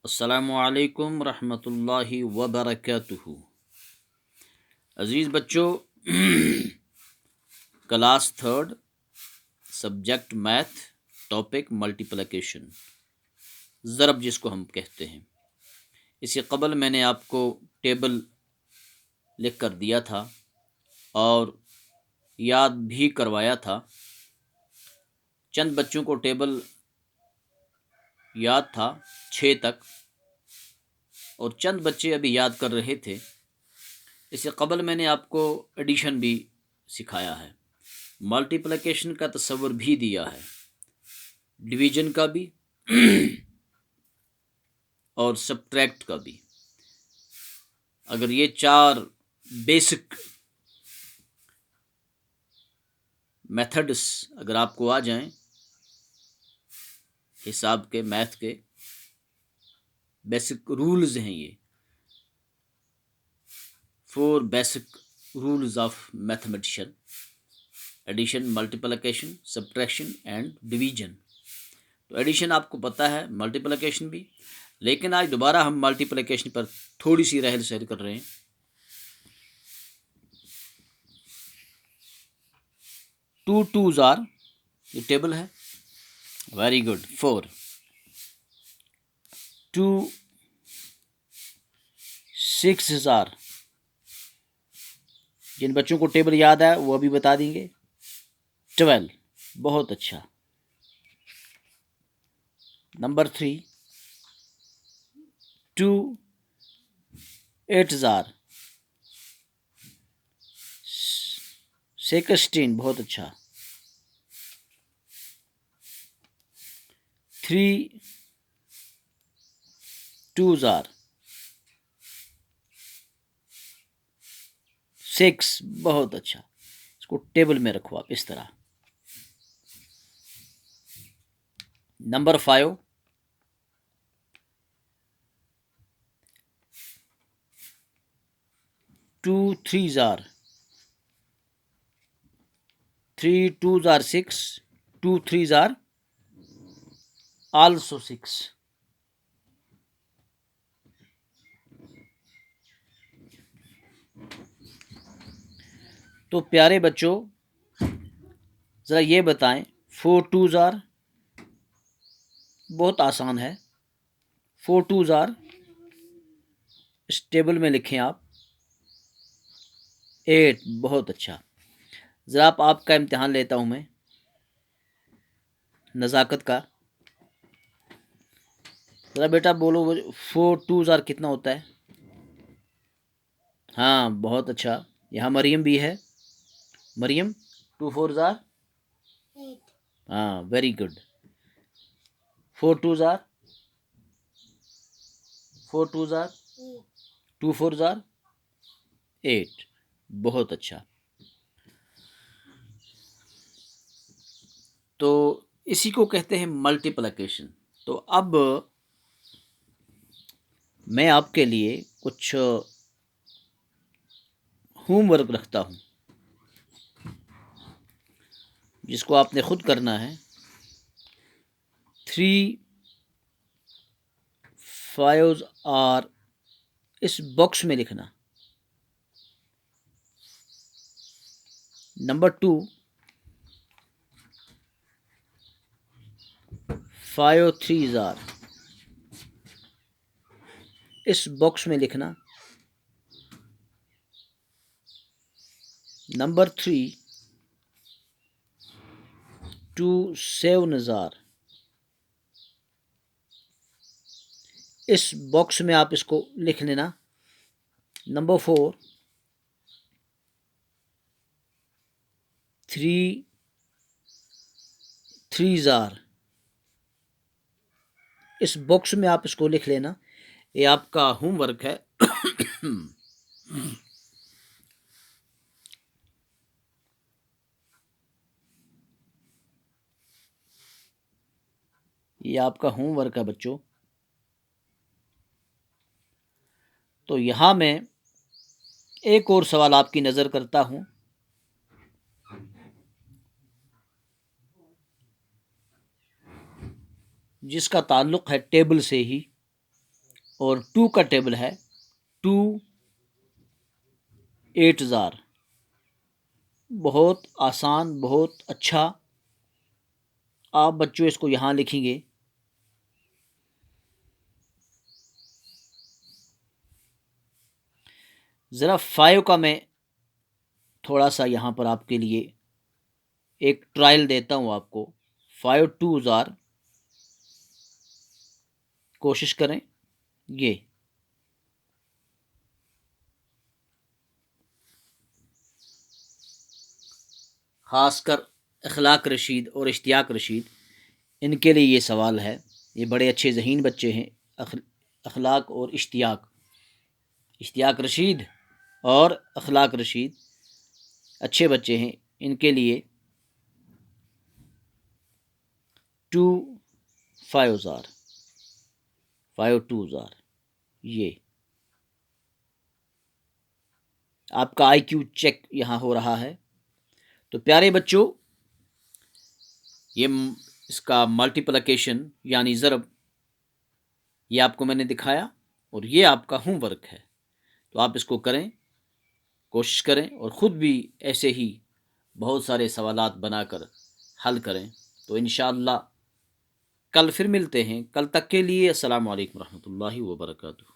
अस्सलामुअलैकुम रहमतुल्लाहि व बरकातुहू। अज़ीज़ बच्चों, class third, subject math, topic multiplication, ज़रब जिसको हम कहते हैं। इससे कबल मैंने आपको टेबल लिख कर दिया था और याद भी करवाया था। चंद बच्चों को टेबल याद था 6 तक और चंद बच्चे अभी याद कर रहे थे। इससे कबल मैंने आपको एडिशन भी सिखाया है, मल्टीप्लिकेशन का तस्वर भी दिया है, डिवीजन का भी और सब्ट्रैक्ट का भी। अगर ये 4 बेसिक मेथड्स अगर आपको आ जाएं, हिसाब के, मैथ के बेसिक रूल्स हैं ये 4 basic rules of mathematician: addition, multiplication, subtraction and division. तो एडिशन आपको पता है, मल्टीप्लिकेशन भी, लेकिन आज दोबारा हम मल्टीप्लिकेशन पर थोड़ी सी रहल सहल कर रहे हैं। 2 2s आर, ये टेबल है, वेरी गुड। 4 2 6s आर, जिन बच्चों को टेबल याद है वो अभी बता देंगे। 12, बहुत अच्छा। नंबर 3 2 8s आर, 16, बहुत अच्छा। 3 2s आर 6, बहुत अच्छा। इसको टेबल में रखो आप इस तरह। Number 5 2 3s are 3 2s are 6, 2 3s are also 6। तो प्यारे बच्चों, ज़रा ये बताएं, 4 2s आर बहुत आसान है। 4 2s आर इस टेबल में लिखें आप। 8, बहुत अच्छा। ज़रा आपका इम्तिहान लेता हूं मैं, नज़ाकत का। ज़रा बेटा बोलो 4 2s आर कितना होता है? हाँ, बहुत अच्छा। यहाँ मरियम भी है। Mariam, 2 4s are 8। हाँ, very good. 4 2s are 4 2s are 2 4s are 8, बहुत अच्छा। तो इसी को कहते हैं मल्टीप्लिकेशन। तो अब मैं आपके लिए कुछ होमवर्क रखता हूँ जिसको आपने खुद करना है। 3 5s आर इस बॉक्स में लिखना। नंबर 2 5 3s आर इस बॉक्स में लिखना। नंबर 3 2 7s आर इस बॉक्स में आप इसको लिख लेना। नंबर 4 3 3s आर इस बॉक्स में आप इसको लिख लेना। ये आपका होमवर्क है। ये आपका होमवर्क है बच्चों। तो यहाँ मैं एक और सवाल आपकी नज़र करता हूँ। जिसका ताल्लुक़ है टेबल से ही। और 2 का टेबल है 2 8000। बहुत आसान, बहुत अच्छा। आप बच्चों इसको यहाँ लिखेंगे। ज़रा 5 का मैं थोड़ा सा यहाँ पर आपके लिए एक ट्रायल देता हूँ आपको। 5 2000, कोशिश करें ये। ख़ासकर अखलाक रशीद और इश्तियाक रशीद, इनके लिए ये सवाल है। ये बड़े अच्छे ज़हीन बच्चे हैं। अखलाक और इश्तियाक, इश्तियाक रशीद और अखलाक रशीद अच्छे बच्चे हैं। इनके लिए 2 5000, 5 2000, ये आपका IQ चेक यहाँ हो रहा है। तो प्यारे बच्चों, ये इसका मल्टीप्लिकेशन यानी ज़रब, ये आपको मैंने दिखाया और ये आपका होमवर्क है। तो आप इसको करें, कोशिश करें और ख़ुद भी ऐसे ही बहुत सारे सवालात बनाकर हल करें। तो इंशाअल्लाह कल फिर मिलते हैं। कल तक के लिए अस्सलामु अलैकुम रहमतुल्लाहि व बरकातुहू।